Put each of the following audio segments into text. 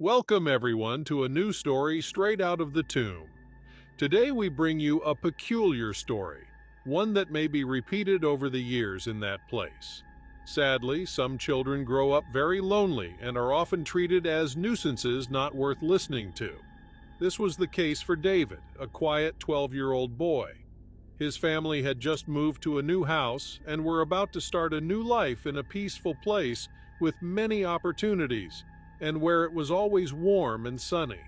Welcome everyone to a new story straight out of the tomb. Today we bring you a peculiar story, one that may be repeated over the years in that place. Sadly, some children grow up very lonely and are often treated as nuisances not worth listening to. This was the case for David, a quiet 12-year-old boy. His family had just moved to a new house and were about to start a new life in a peaceful place with many opportunities, and where it was always warm and sunny.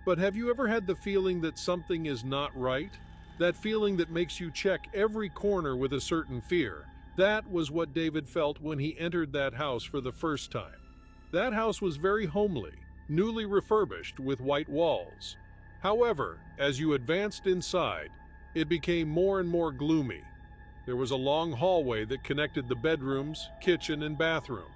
But have you ever had the feeling that something is not right? That feeling that makes you check every corner with a certain fear? That was what David felt when he entered that house for the first time. That house was very homely, newly refurbished with white walls. However, as you advanced inside, it became more and more gloomy. There was a long hallway that connected the bedrooms, kitchen, and bathroom.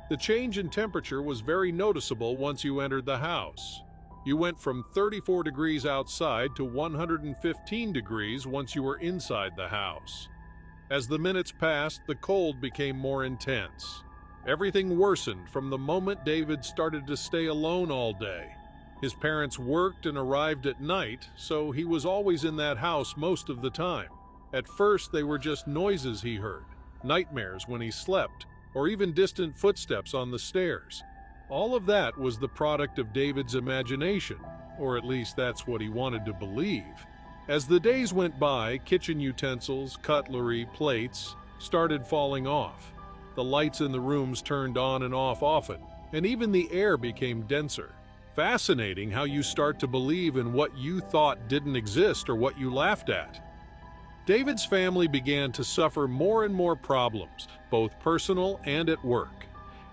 The change in temperature was very noticeable once you entered the house. You went from 34 degrees outside to 115 degrees once you were inside the house. As the minutes passed, the cold became more intense. Everything worsened from the moment David started to stay alone all day. His parents worked and arrived at night, so he was always in that house most of the time. At first, they were just noises he heard, nightmares when he slept, or even distant footsteps on the stairs. All of that was the product of David's imagination, or at least that's what he wanted to believe. As the days went by, kitchen utensils, cutlery, plates started falling off. The lights in the rooms turned on and off often, and even the air became denser. Fascinating how you start to believe in what you thought didn't exist or what you laughed at. David's family began to suffer more and more problems, both personal and at work.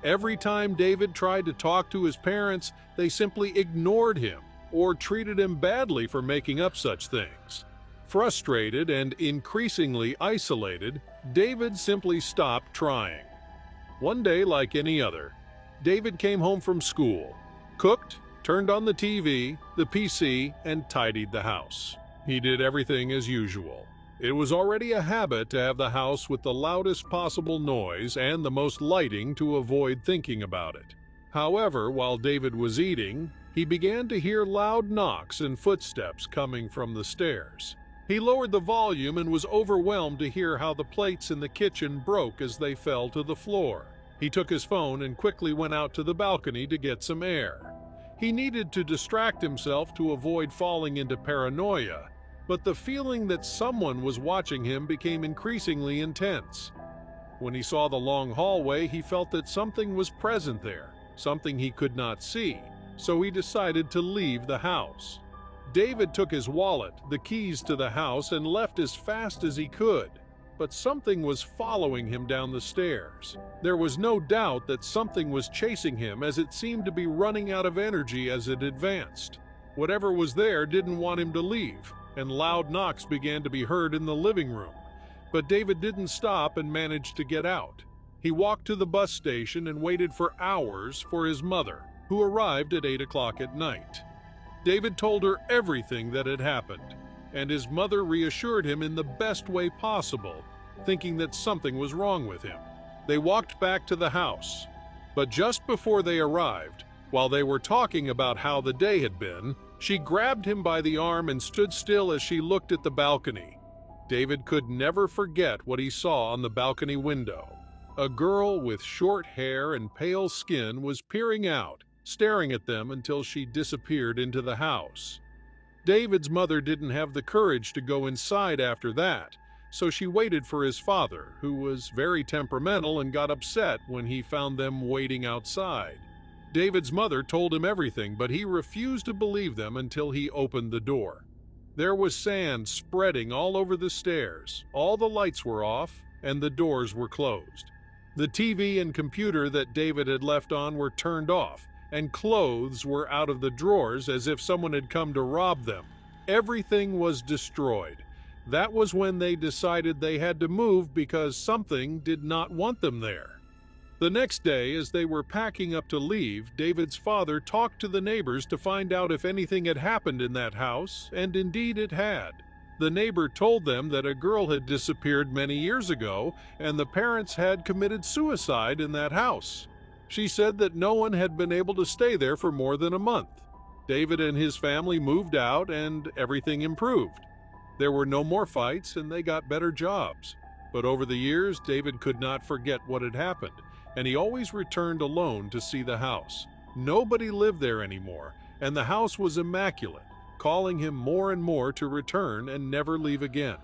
Every time David tried to talk to his parents, they simply ignored him or treated him badly for making up such things. Frustrated and increasingly isolated, David simply stopped trying. One day, like any other, David came home from school, cooked, turned on the TV, the PC, and tidied the house. He did everything as usual. It was already a habit to have the house with the loudest possible noise and the most lighting to avoid thinking about it. However, while David was eating, he began to hear loud knocks and footsteps coming from the stairs. He lowered the volume and was overwhelmed to hear how the plates in the kitchen broke as they fell to the floor. He took his phone and quickly went out to the balcony to get some air. He needed to distract himself to avoid falling into paranoia, but the feeling that someone was watching him became increasingly intense. When he saw the long hallway, he felt that something was present there, something he could not see, so he decided to leave the house. David took his wallet, the keys to the house, and left as fast as he could, but something was following him down the stairs. There was no doubt that something was chasing him, as it seemed to be running out of energy as it advanced. Whatever was there didn't want him to leave, and loud knocks began to be heard in the living room. But David didn't stop and managed to get out. He walked to the bus station and waited for hours for his mother, who arrived at 8 o'clock at night. David told her everything that had happened, and his mother reassured him in the best way possible, thinking that something was wrong with him. They walked back to the house, but just before they arrived, while they were talking about how the day had been, she grabbed him by the arm and stood still as she looked at the balcony. David could never forget what he saw on the balcony window. A girl with short hair and pale skin was peering out, staring at them until she disappeared into the house. David's mother didn't have the courage to go inside after that, so she waited for his father, who was very temperamental and got upset when he found them waiting outside. David's mother told him everything, but he refused to believe them until he opened the door. There was sand spreading all over the stairs, all the lights were off, and the doors were closed. The TV and computer that David had left on were turned off, and clothes were out of the drawers as if someone had come to rob them. Everything was destroyed. That was when they decided they had to move because something did not want them there. The next day, as they were packing up to leave, David's father talked to the neighbors to find out if anything had happened in that house, and indeed it had. The neighbor told them that a girl had disappeared many years ago, and the parents had committed suicide in that house. She said that no one had been able to stay there for more than a month. David and his family moved out and everything improved. There were no more fights and they got better jobs. But over the years, David could not forget what had happened, and he always returned alone to see the house. Nobody lived there anymore, and the house was immaculate, calling him more and more to return and never leave again.